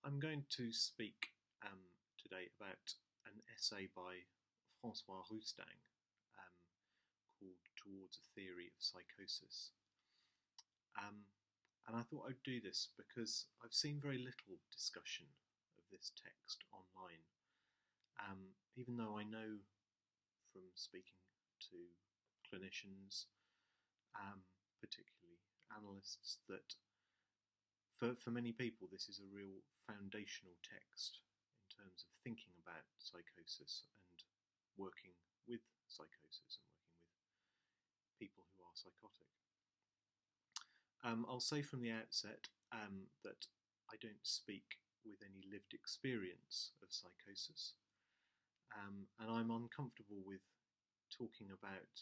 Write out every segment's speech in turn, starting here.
I'm going to speak today about an essay by Francois Roustang called Towards a Theory of Psychosis. And I thought I'd do this because I've seen very little discussion of this text online, even though I know from speaking to clinicians, particularly analysts, that for many people this is a real foundational text in terms of thinking about psychosis and working with psychosis and working with people who are psychotic. I'll say from the outset that I don't speak with any lived experience of psychosis, and I'm uncomfortable with talking about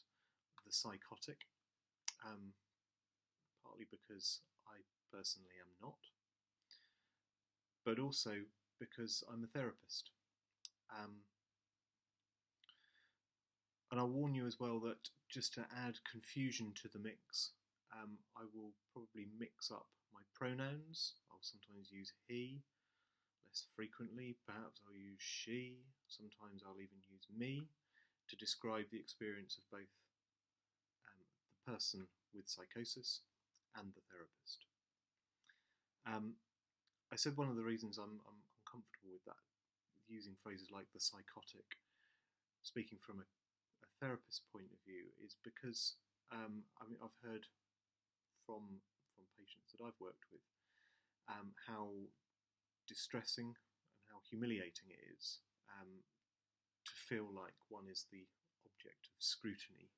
the psychotic, partly because I personally am not, but also because I'm a therapist. And I'll warn you as well that just to add confusion to the mix, I will probably mix up my pronouns. I'll sometimes use he, less frequently perhaps I'll use she, sometimes I'll even use me to describe the experience of both the person with psychosis and the therapist. I said one of the reasons I'm uncomfortable with that, using phrases like the psychotic, speaking from a therapist point of view, is because I've heard from patients that I've worked with how distressing and how humiliating it is to feel like one is the object of scrutiny,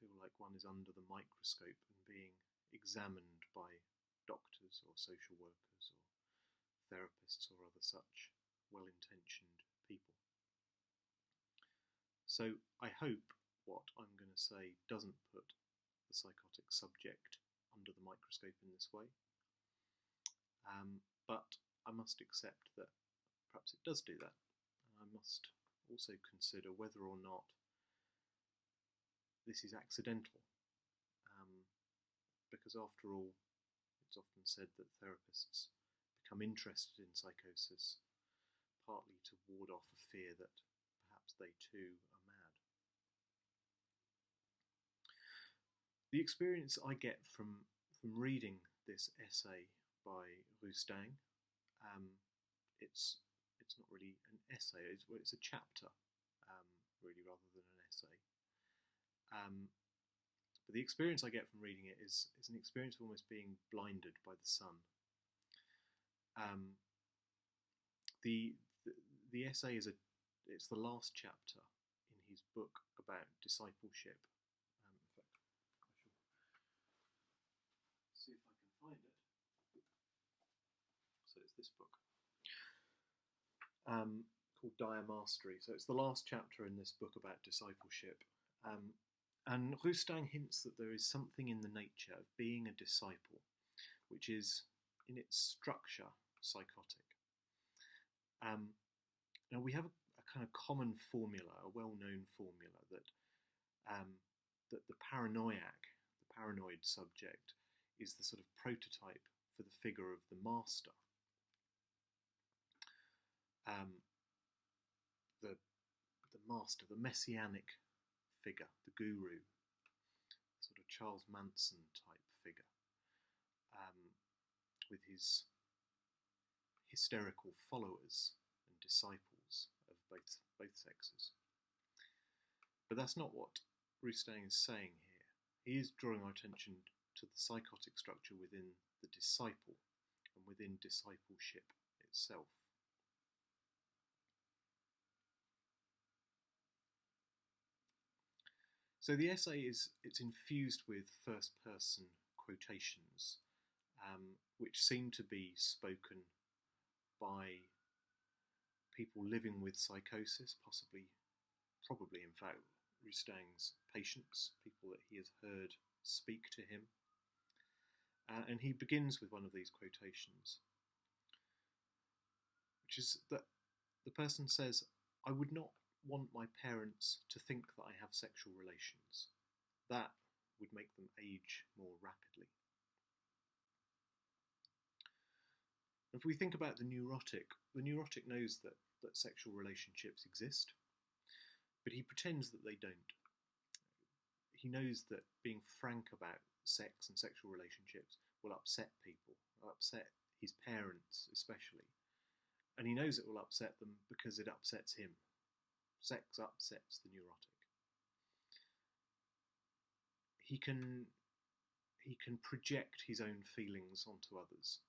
feel like one is under the microscope and being examined by doctors or social workers or therapists or other such well-intentioned people. So I hope what I'm going to say doesn't put the psychotic subject under the microscope in this way, but I must accept that perhaps it does do that, and I must also consider whether or not this is accidental, because after all, it's often said that therapists become interested in psychosis partly to ward off a fear that perhaps they too are mad. The experience I get from reading this essay by Roustang, it's not really an essay, it's a chapter, really, rather than an essay. But the experience I get from reading it is an experience of almost being blinded by the sun. The essay it's the last chapter in his book about discipleship. In fact, I shall see if I can find it. So it's this book called Dire Mastery. So it's the last chapter in this book about discipleship. And Roustang hints that there is something in the nature of being a disciple which is, in its structure, psychotic. Now we have a kind of common formula, a well-known formula, that the paranoid subject, is the sort of prototype for the figure of the master. The master, the messianic figure, the guru, sort of Charles Manson type figure, with his hysterical followers and disciples of both sexes. But that's not what Roustang is saying here. He is drawing our attention to the psychotic structure within the disciple and within discipleship itself. So the essay it's infused with first-person quotations, which seem to be spoken by people living with psychosis, probably in fact Roustang's patients, people that he has heard speak to him. And he begins with one of these quotations, which is that the person says, "I would not want my parents to think that I have sexual relations. That would make them age more rapidly." If we think about the neurotic knows that sexual relationships exist, but he pretends that they don't. He knows that being frank about sex and sexual relationships will upset people, upset his parents especially. And he knows it will upset them because it upsets him. Sex upsets the neurotic. He can project his own feelings onto others.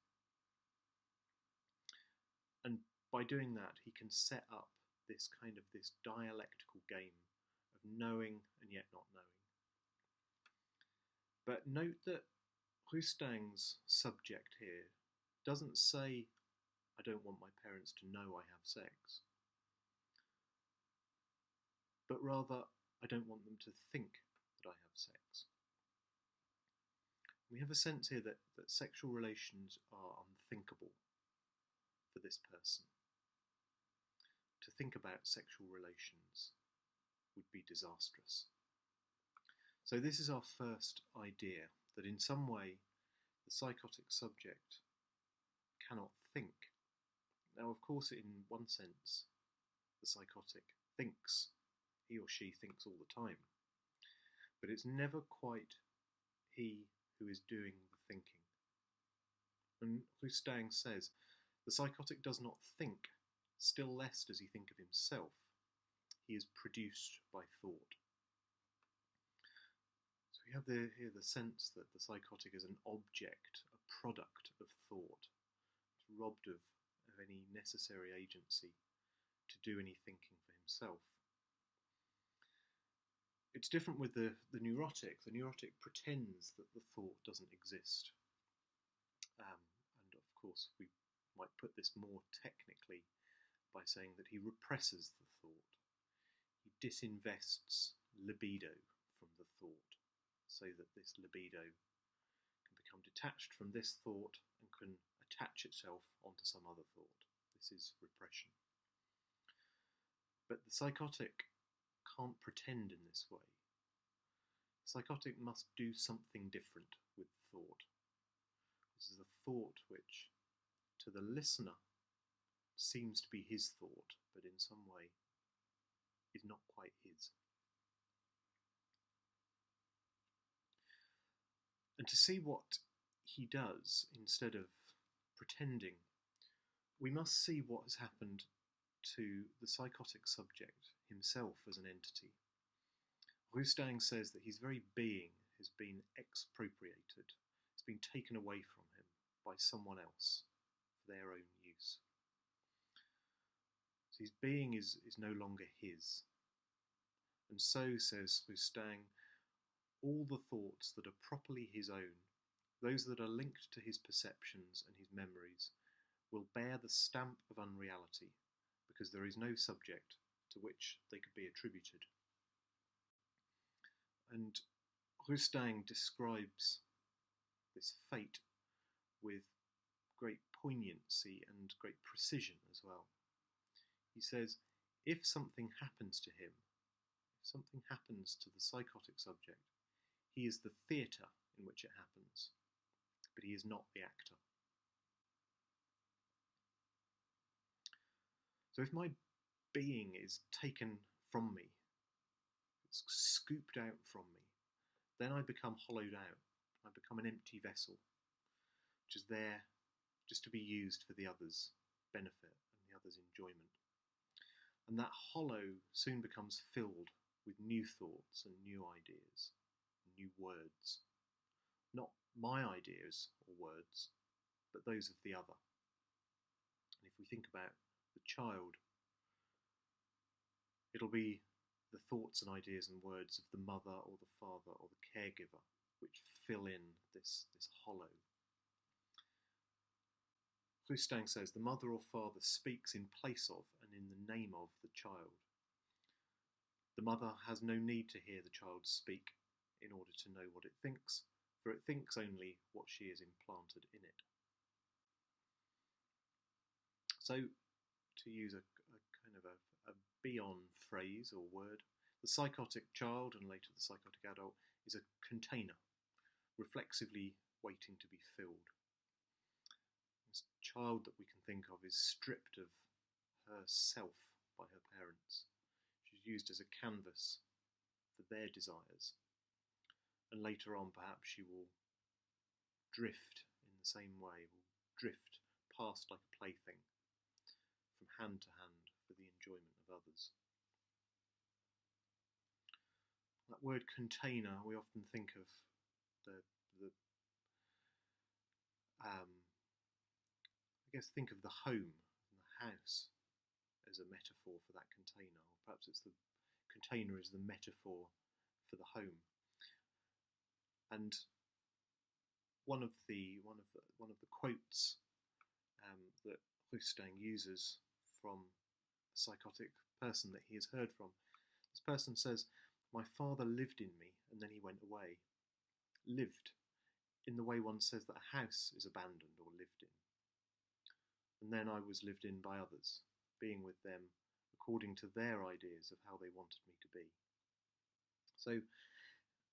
And by doing that, he can set up this dialectical game of knowing and yet not knowing. But note that Roustang's subject here doesn't say, I don't want my parents to know I have sex, but rather, I don't want them to think that I have sex. We have a sense here that sexual relations are unthinkable for this person. To think about sexual relations would be disastrous. So this is our first idea, that in some way the psychotic subject cannot think. Now, of course, in one sense, the psychotic thinks. He or she thinks all the time. But it's never quite he who is doing the thinking. And Roustang says, the psychotic does not think, still less does he think of himself. He is produced by thought. So we have here the sense that the psychotic is an object, a product of thought. It's robbed of any necessary agency to do any thinking for himself. It's different with the neurotic. The neurotic pretends that the thought doesn't exist. And of course, we might put this more technically by saying that he represses the thought. He disinvests libido from the thought, so that this libido can become detached from this thought and can attach itself onto some other thought. This is repression. But the psychotic can't pretend in this way. The psychotic must do something different with thought. This is a thought which, to the listener, seems to be his thought, but in some way is not quite his. And to see what he does, instead of pretending, we must see what has happened to the psychotic subject himself as an entity. Roustang says that his very being has been expropriated, it's been taken away from him by someone else for their own use. So his being is no longer his. And so, says Roustang, all the thoughts that are properly his own, those that are linked to his perceptions and his memories, will bear the stamp of unreality, because there is no subject to which they could be attributed. And Roustang describes this fate with great poignancy and great precision as well. He says, if something happens to him, if something happens to the psychotic subject, he is the theatre in which it happens, but he is not the actor. So if my being is taken from me, it's scooped out from me, then I become hollowed out. I become an empty vessel, which is there just to be used for the other's benefit and the other's enjoyment. And that hollow soon becomes filled with new thoughts and new ideas, new words. Not my ideas or words, but those of the other. And if we think about the child, it'll be the thoughts and ideas and words of the mother or the father or the caregiver which fill in this hollow. Roustang says the mother or father speaks in place of and in the name of the child. The mother has no need to hear the child speak in order to know what it thinks, for it thinks only what she is implanted in it. So, to use a kind of a Bion phrase or word, the psychotic child, and later the psychotic adult, is a container, reflexively waiting to be filled. this child that we can think of is stripped of herself by her parents. She's used as a canvas for their desires. And later on, perhaps she will drift in the same way, will drift past like a plaything, from hand to hand for the enjoyment of others. That word container, we often think of think of the home and the house as a metaphor for that container, or perhaps it's the container is the metaphor for the home. And one of the quotes that Roustang uses from a psychotic person that he has heard from, this person says, "My father lived in me and then he went away." Lived, in the way one says that a house is abandoned or lived in. And then I was lived in by others, being with them according to their ideas of how they wanted me to be. So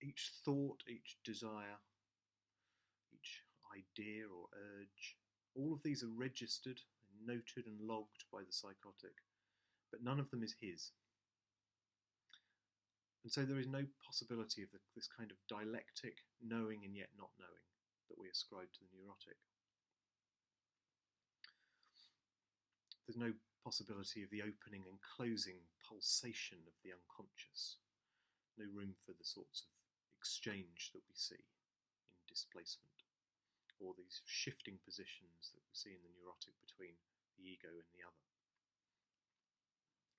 each thought, each desire, each idea or urge, all of these are registered and noted and logged by the psychotic, but none of them is his. And so there is no possibility of this kind of dialectic knowing and yet not knowing that we ascribe to the neurotic. There's no possibility of the opening and closing pulsation of the unconscious. No room for the sorts of exchange that we see in displacement, or these shifting positions that we see in the neurotic between the ego and the other.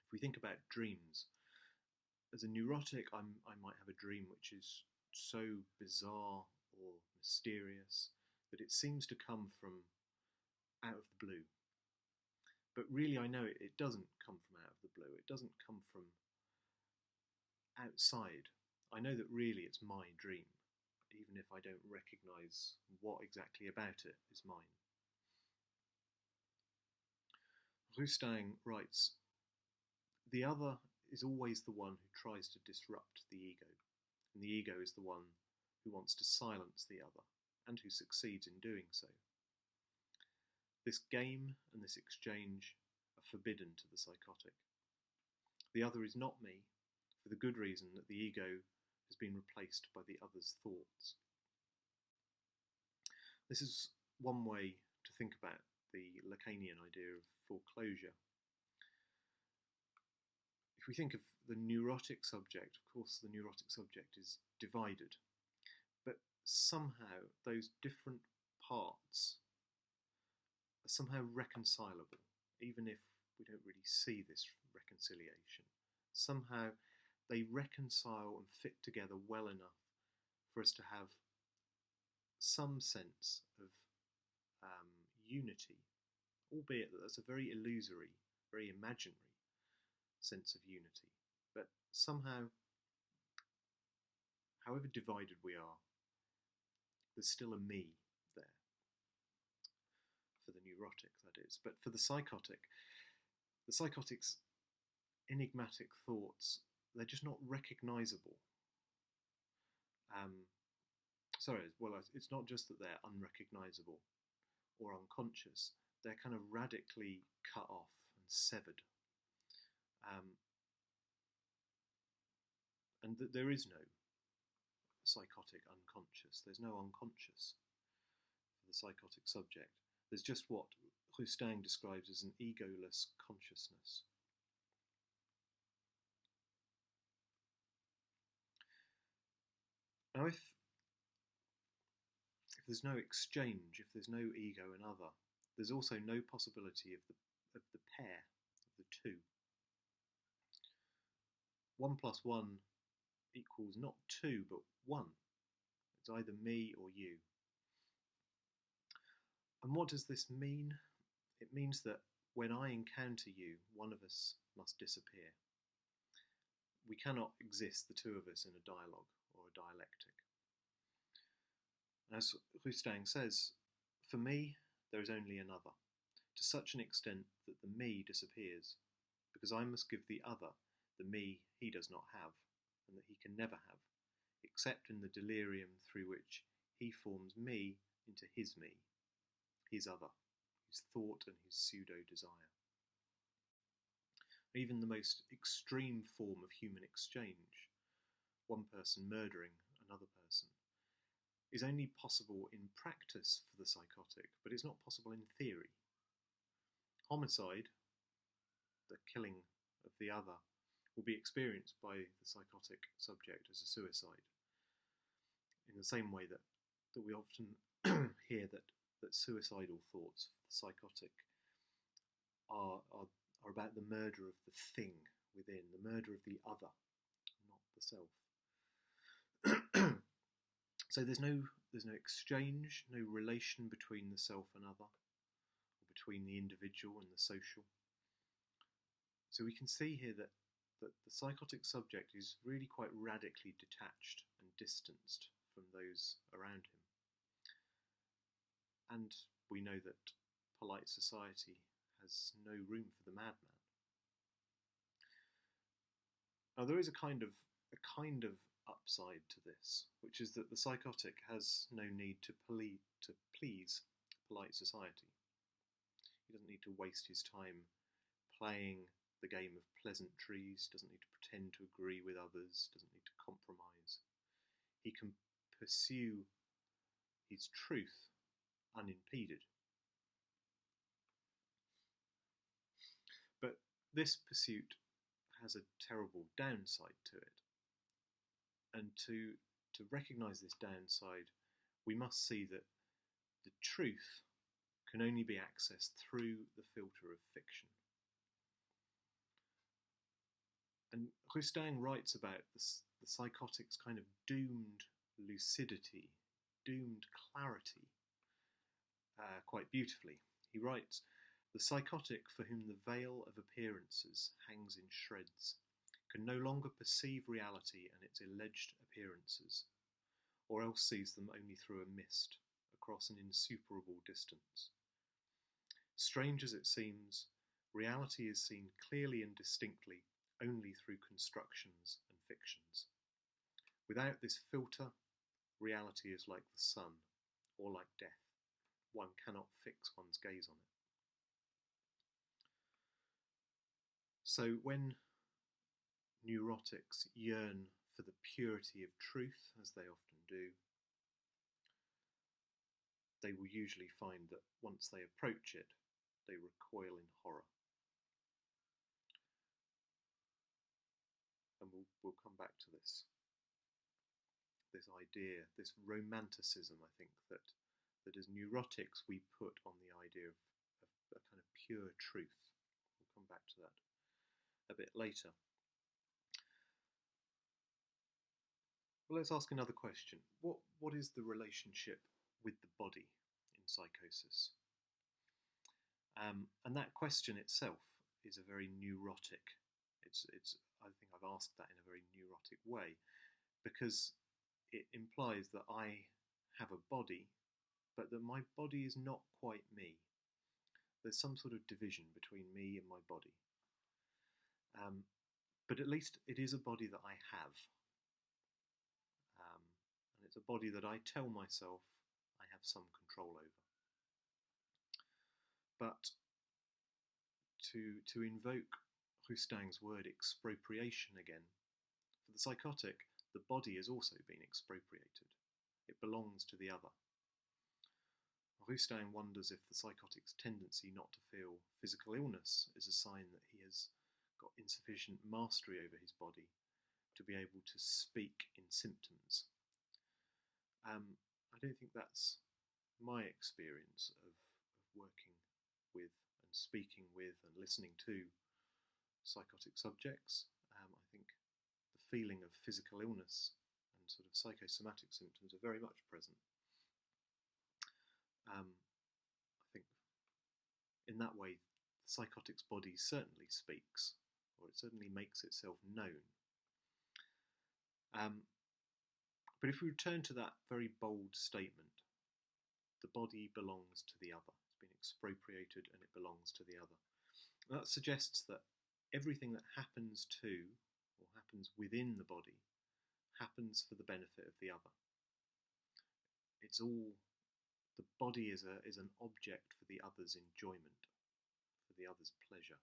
If we think about dreams, as a neurotic, I might have a dream which is so bizarre or mysterious that it seems to come from out of the blue. But really I know it doesn't come from out of the blue. It doesn't come from outside. I know that really it's my dream, even if I don't recognise what exactly about it is mine. Roustang writes, "The other is always the one who tries to disrupt the ego, and the ego is the one who wants to silence the other, and who succeeds in doing so. This game and this exchange are forbidden to the psychotic. The other is not me, for the good reason that the ego has been replaced by the other's thoughts." This is one way to think about the Lacanian idea of foreclosure. If we think of the neurotic subject, of course the neurotic subject is divided, but somehow those different parts are somehow reconcilable, even if we don't really see this reconciliation. Somehow they reconcile and fit together well enough for us to have some sense of unity, albeit that that's a very illusory, very imaginary sense of unity. But somehow, however divided we are, there's still a me there. For the neurotic, that is. But for the psychotic's enigmatic thoughts, they're just not recognisable. It's not just that they're unrecognisable or unconscious, they're kind of radically cut off and severed. And that there is no psychotic unconscious. There's no unconscious for the psychotic subject. There's just what Roustang describes as an egoless consciousness. Now, if there's no exchange, if there's no ego and other, there's also no possibility of the pair, of the two. 1 + 1 equals not 2, but 1. It's either me or you. And what does this mean? It means that when I encounter you, one of us must disappear. We cannot exist, the two of us, in a dialogue or a dialectic. As Roustang says, for me, there is only another, to such an extent that the me disappears, because I must give the other the me he does not have, and that he can never have, except in the delirium through which he forms me into his me, his other. his thought and his pseudo-desire. Even the most extreme form of human exchange, one person murdering another person, is only possible in practice for the psychotic, but it's not possible in theory. Homicide, the killing of the other, will be experienced by the psychotic subject as a suicide, in the same way that we often hear that suicidal thoughts for the psychotic are about the murder of the thing within, the murder of the other, not the self. So there's no exchange, no relation between the self and other, or between the individual and the social. So we can see here that the psychotic subject is really quite radically detached and distanced from those around him. And we know that polite society has no room for the madman. Now there is a kind of upside to this, which is that the psychotic has no need to please polite society. He doesn't need to waste his time playing the game of pleasantries, doesn't need to pretend to agree with others, doesn't need to compromise. He can pursue his truth unimpeded. But this pursuit has a terrible downside to it. And to recognise this downside, we must see that the truth can only be accessed through the filter of fiction. And Roustang writes about the psychotic's kind of doomed lucidity, doomed clarity, quite beautifully. He writes, "The psychotic for whom the veil of appearances hangs in shreds can no longer perceive reality and its alleged appearances, or else sees them only through a mist, across an insuperable distance. Strange as it seems, reality is seen clearly and distinctly only through constructions and fictions. Without this filter, reality is like the sun, or like death. One cannot fix one's gaze on it." So when neurotics yearn for the purity of truth, as they often do, they will usually find that once they approach it, they recoil in horror. And we'll come back to this idea, this romanticism, I think, that as neurotics we put on the idea of a kind of pure truth. We'll come back to that a bit later. Well, let's ask another question. What is the relationship with the body in psychosis? And that question itself is a very neurotic. I think I've asked that in a very neurotic way, because it implies that I have a body, but that my body is not quite me. There's some sort of division between me and my body. But at least it is a body that I have. And it's a body that I tell myself I have some control over. But to invoke Roustang's word expropriation again, for the psychotic, the body has also been expropriated. It belongs to the other. Roustang wonders if the psychotic's tendency not to feel physical illness is a sign that he has got insufficient mastery over his body to be able to speak in symptoms. I don't think that's my experience of working with and speaking with and listening to psychotic subjects. I think the feeling of physical illness and sort of psychosomatic symptoms are very much present. I think in that way, the psychotic's body certainly speaks, or it certainly makes itself known. But if we return to that very bold statement, the body belongs to the other. It's been expropriated and it belongs to the other. That suggests that everything that happens to, or happens within the body, happens for the benefit of the other. It's all the body is an object for the other's enjoyment, for the other's pleasure.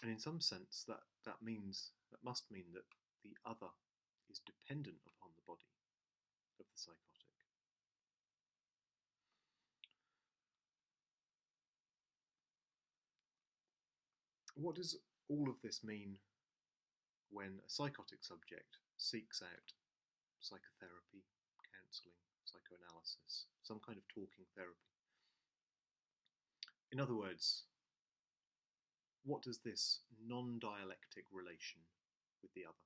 And in some sense, that must mean that the other is dependent upon the body of the psychotic. What does all of this mean when a psychotic subject seeks out psychotherapy, counselling, psychoanalysis, some kind of talking therapy? In other words, what does this non-dialectic relation with the other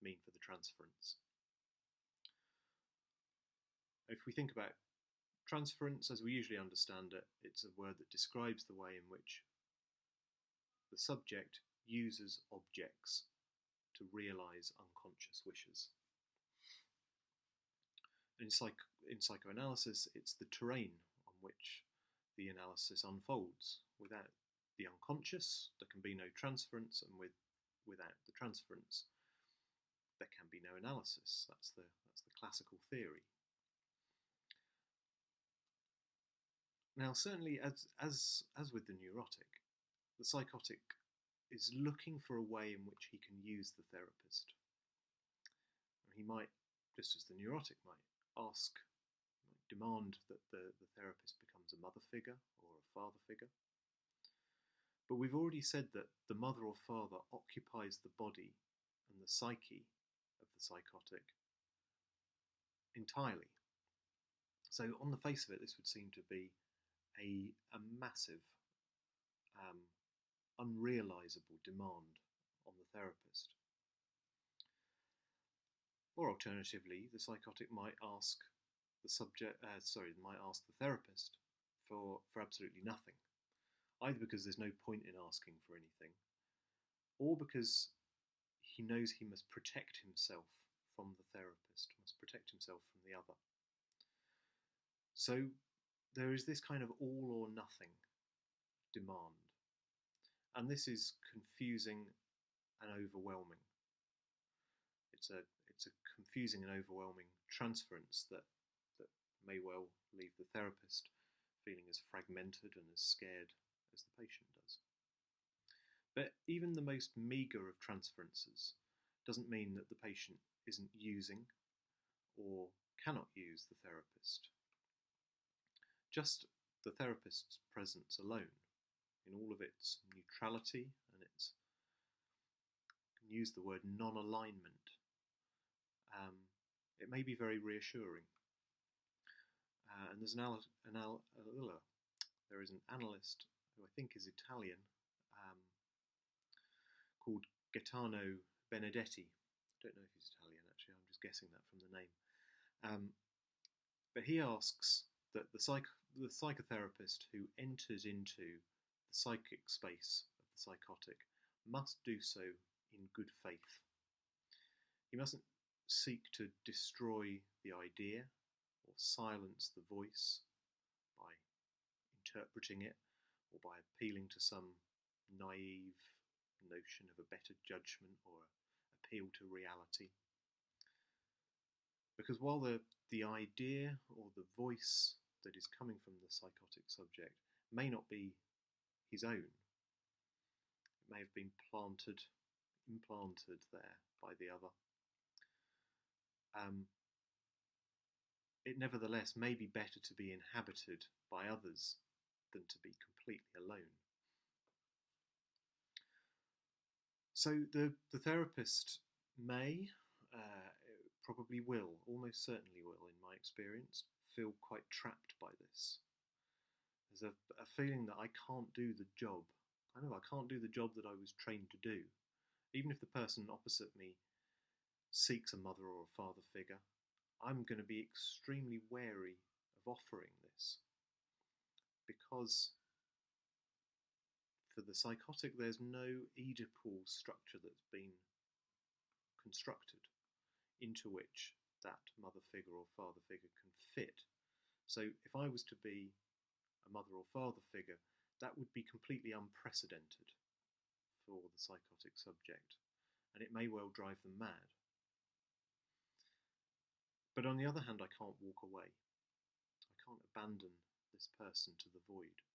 mean for the transference? If we think about transference as we usually understand it, it's a word that describes the way in which the subject uses objects to realise unconscious wishes. In psychoanalysis, it's the terrain on which the analysis unfolds. Without the unconscious, there can be no transference, and without the transference, there can be no analysis. That's the classical theory. Now, certainly, as with the neurotic, the psychotic is looking for a way in which he can use the therapist. He might, just as the neurotic might demand that the therapist becomes a mother figure or a father figure. But we've already said that the mother or father occupies the body and the psyche of the psychotic entirely. So on the face of it, this would seem to be a massive, unrealisable demand on the therapist. Or alternatively, the psychotic might ask the therapist for absolutely nothing, either because there's no point in asking for anything, or because he knows he must protect himself from the therapist, must protect himself from the other. So there is this kind of all or nothing demand, and this is confusing and overwhelming. It's a confusing and overwhelming transference that may well leave the therapist feeling as fragmented and as scared as the patient does. But even the most meagre of transferences doesn't mean that the patient isn't using or cannot use the therapist. Just the therapist's presence alone, in all of its neutrality and its, you can use the word non-alignment, it may be very reassuring. And there's there is an analyst who I think is Italian, called Gaetano Benedetti. I don't know if he's Italian, actually, I'm just guessing that from the name. But he asks that the psychotherapist who enters into the psychic space of the psychotic must do so in good faith. He mustn't seek to destroy the idea or silence the voice by interpreting it or by appealing to some naive notion of a better judgment or appeal to reality. Because while the idea or the voice that is coming from the psychotic subject may not be his own, it may have been implanted there by the other, it nevertheless may be better to be inhabited by others than to be completely alone. So the therapist may, probably will, almost certainly will in my experience, feel quite trapped by this. There's a feeling that I can't do the job. I can't do the job that I was trained to do. Even if the person opposite me seeks a mother or a father figure, I'm going to be extremely wary of offering this, because for the psychotic there's no Oedipal structure that's been constructed into which that mother figure or father figure can fit. So if I was to be a mother or father figure, that would be completely unprecedented for the psychotic subject. and it may well drive them mad. But on the other hand, I can't walk away. I can't abandon this person to the void.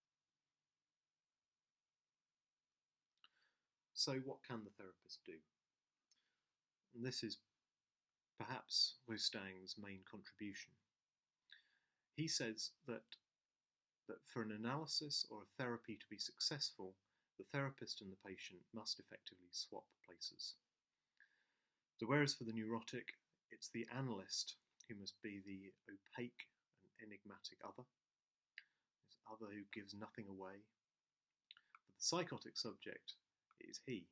So what can the therapist do? And this is perhaps Roustang's main contribution. He says that for an analysis or a therapy to be successful, the therapist and the patient must effectively swap places. So whereas for the neurotic, it's the analyst who must be the opaque and enigmatic other, this other who gives nothing away. For the psychotic subject, it is he,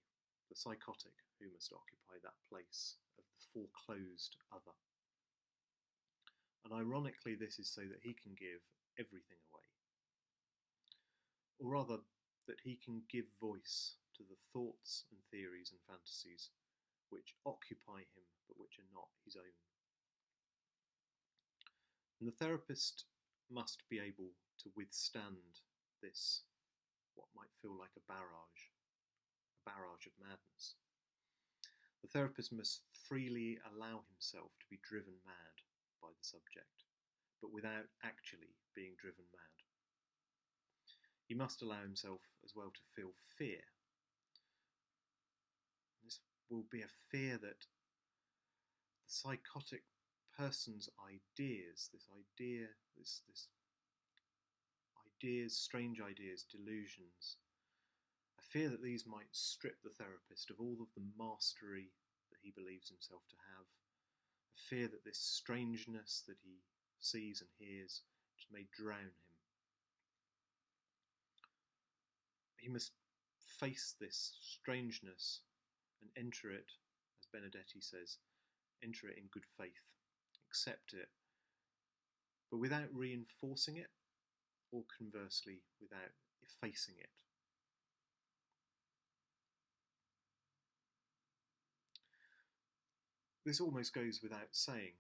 the psychotic, who must occupy that place of the foreclosed other. And ironically, this is so that he can give everything away. Or rather, that he can give voice to the thoughts and theories and fantasies which occupy him but which are not his own. And the therapist must be able to withstand this, what might feel like a barrage of madness. The therapist must freely allow himself to be driven mad by the subject, but without actually being driven mad. He must allow himself as well to feel fear. This will be a fear that the psychotic person's ideas, strange ideas, delusions, a fear that these might strip the therapist of all of the mastery that he believes himself to have, a fear that this strangeness that he sees and hears just may drown him. He must face this strangeness and enter it, as Benedetti says, enter it in good faith, accept it, but without reinforcing it, or conversely, without effacing it. This almost goes without saying,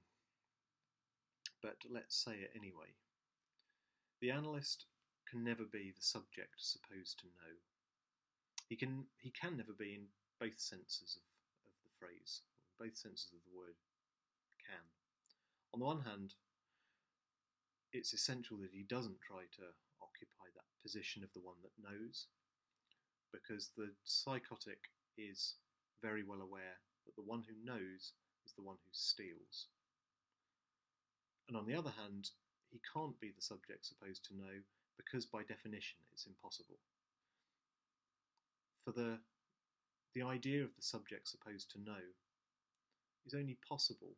but let's say it anyway. The analyst can never be the subject supposed to know. He can never be in both senses of the phrase, both senses of the word can. On the one hand, it's essential that he doesn't try to occupy that position of the one that knows, because the psychotic is very well aware that the one who knows is the one who steals. And on the other hand, he can't be the subject supposed to know, because by definition it's impossible. For the idea of the subject supposed to know is only possible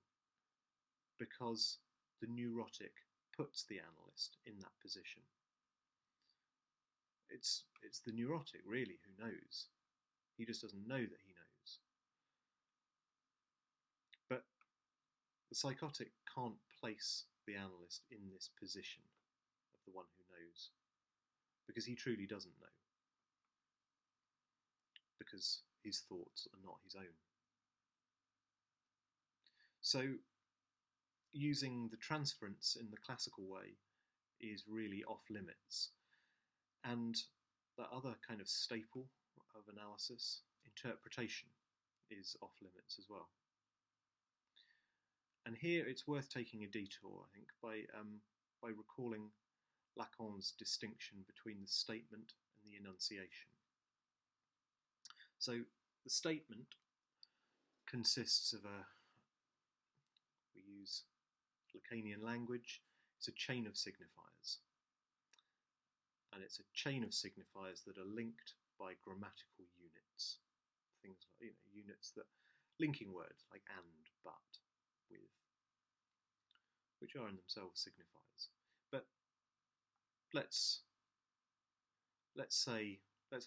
because the neurotic puts the analyst in that position. It's the neurotic, really, who knows. He just doesn't know that he knows. But the psychotic can't place the analyst in this position of the one who knows, because he truly doesn't know, because his thoughts are not his own. So using the transference in the classical way is really off limits. And the other kind of staple of analysis, interpretation, is off limits as well. And here it's worth taking a detour, I think, by recalling Lacan's distinction between the statement and the enunciation. So the statement consists of we use Lacanian language, it's a chain of signifiers. And it's a chain of signifiers that are linked by grammatical units. Things like, units that, linking words like and, but, with, which are in themselves signifiers. But let's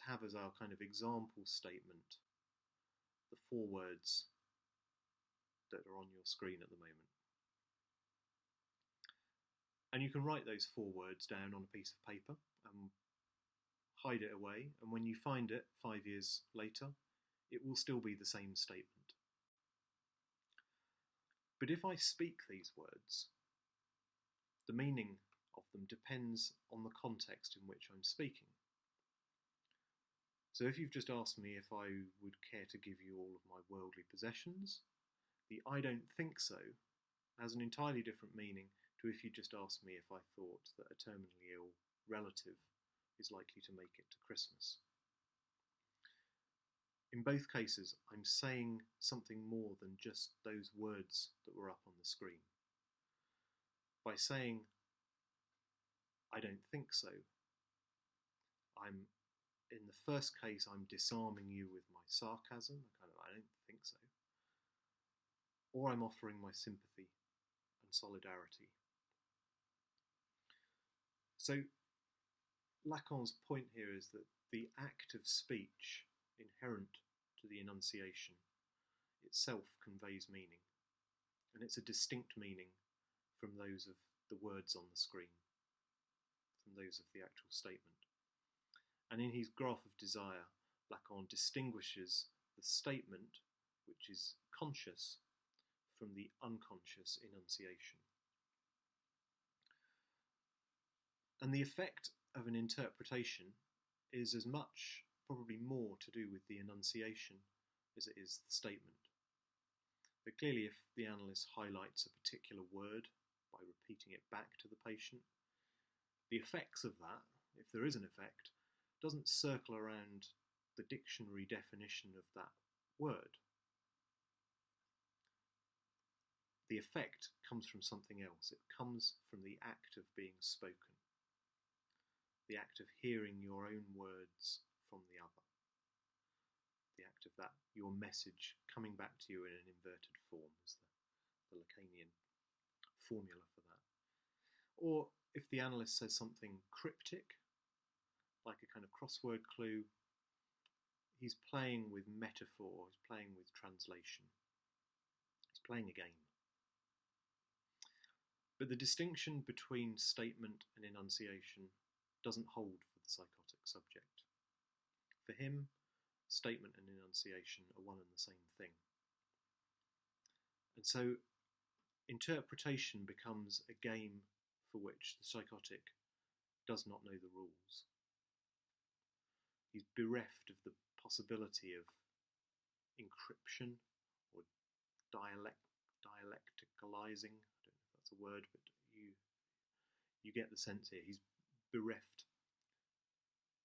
have as our kind of example statement the 4 words that are on your screen at the moment. And you can write those 4 words down on a piece of paper and hide it away, and when you find it 5 years later, it will still be the same statement. But if I speak these words, the meaning of them depends on the context in which I'm speaking. So if you've just asked me if I would care to give you all of my worldly possessions, the "I don't think so" has an entirely different meaning to if you just asked me if I thought that a terminally ill relative is likely to make it to Christmas. In both cases, I'm saying something more than just those words that were up on the screen. By saying, "I don't think so," in the first case, I'm disarming you with my sarcasm, "I don't think so," or I'm offering my sympathy and solidarity. So Lacan's point here is that the act of speech inherent to the enunciation itself conveys meaning, and it's a distinct meaning from those of the words on the screen, from those of the actual statement. And in his graph of desire, Lacan distinguishes the statement, which is conscious, from the unconscious enunciation. And the effect of an interpretation is as much, probably more, to do with the enunciation as it is the statement. But clearly, if the analyst highlights a particular word by repeating it back to the patient, the effects of that, if there is an effect, doesn't circle around the dictionary definition of that word. The effect comes from something else. It comes from the act of being spoken, the act of hearing your own words from the other, the act of that, your message coming back to you in an inverted form, is the Lacanian formula for that. Or if the analyst says something cryptic, like a kind of crossword clue, he's playing with metaphor, he's playing with translation, he's playing a game. But the distinction between statement and enunciation doesn't hold for the psychotic subject. For him, statement and enunciation are one and the same thing. And so interpretation becomes a game for which the psychotic does not know the rules. He's bereft of the possibility of encryption or dialecticalizing. I don't know if that's a word, but you get the sense here. He's bereft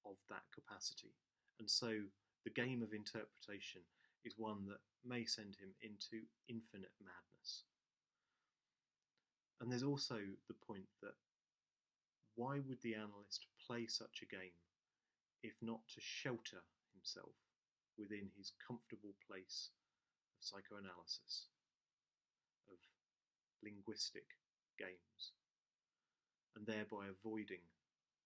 of that capacity. And so the game of interpretation is one that may send him into infinite madness. And there's also the point that why would the analyst play such a game if not to shelter himself within his comfortable place of psychoanalysis, of linguistic games, and thereby avoiding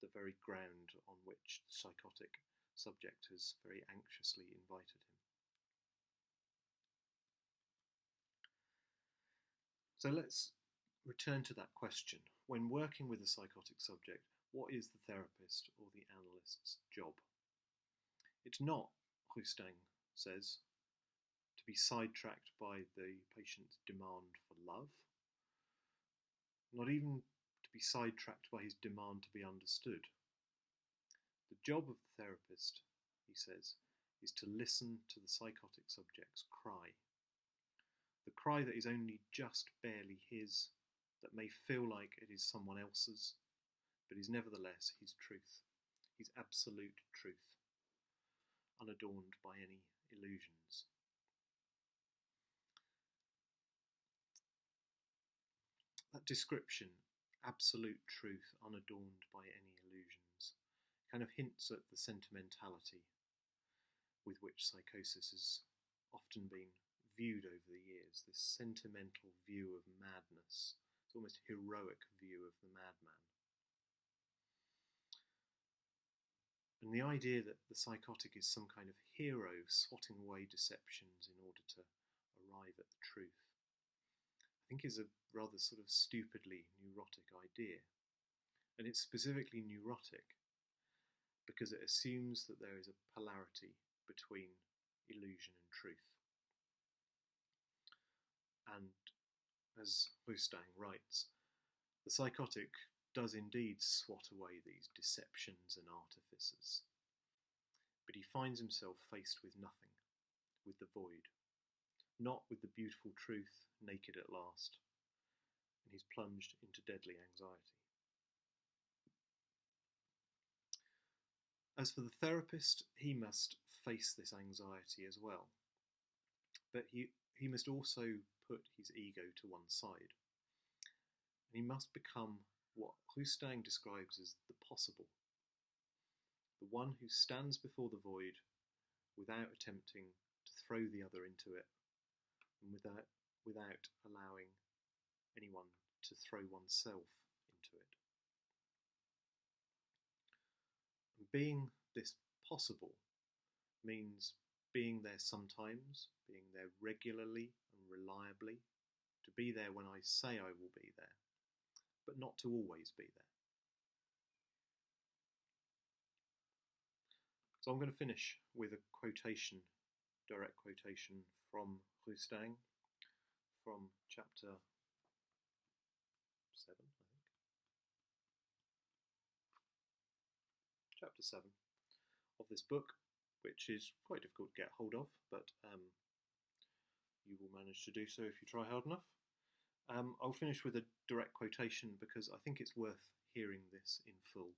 the very ground on which the psychotic subject has very anxiously invited him. So let's return to that question. When working with a psychotic subject, what is the therapist or the analyst's job? It's not, Roustang says, to be sidetracked by the patient's demand for love, not even to be sidetracked by his demand to be understood. The job of the therapist, he says, is to listen to the psychotic subject's cry. The cry that is only just barely his, that may feel like it is someone else's, but is nevertheless his truth, his absolute truth, unadorned by any illusions. That description, absolute truth, unadorned by any illusions, kind of hints at the sentimentality with which psychosis has often been viewed over the years, this sentimental view of madness, this almost heroic view of the madman. And the idea that the psychotic is some kind of hero swatting away deceptions in order to arrive at the truth, I think is a rather sort of stupidly neurotic idea. And it's specifically neurotic because it assumes that there is a polarity between illusion and truth. And as Roustang writes, the psychotic does indeed swat away these deceptions and artifices, but he finds himself faced with nothing, with the void, not with the beautiful truth naked at last, and he's plunged into deadly anxiety. As for the therapist, he must face this anxiety as well, but he must also put his ego to one side, and he must become what Roustang describes as the possible, the one who stands before the void without attempting to throw the other into it, and without allowing anyone to throw oneself into it. And being this possible means being there sometimes, being there regularly and reliably, to be there when I say I will be there, but not to always be there. So I'm going to finish with a quotation, direct quotation from Roustang, from chapter 7, I think. Chapter 7 of this book, which is quite difficult to get hold of, but you will manage to do so if you try hard enough. I'll finish with a direct quotation because I think it's worth hearing this in full.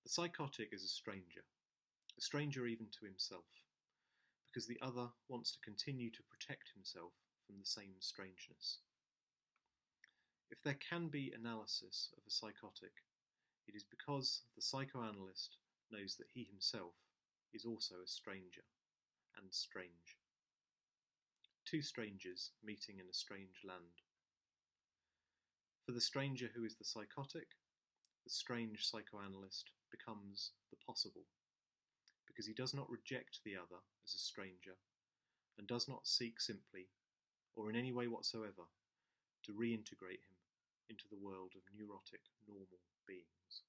The psychotic is a stranger even to himself, because the other wants to continue to protect himself from the same strangeness. If there can be analysis of a psychotic, it is because the psychoanalyst knows that he himself is also a stranger, and strange. Two strangers meeting in a strange land. For the stranger who is the psychotic, the strange psychoanalyst becomes the possible, because he does not reject the other as a stranger, and does not seek simply, or in any way whatsoever, to reintegrate him into the world of neurotic, normal beings.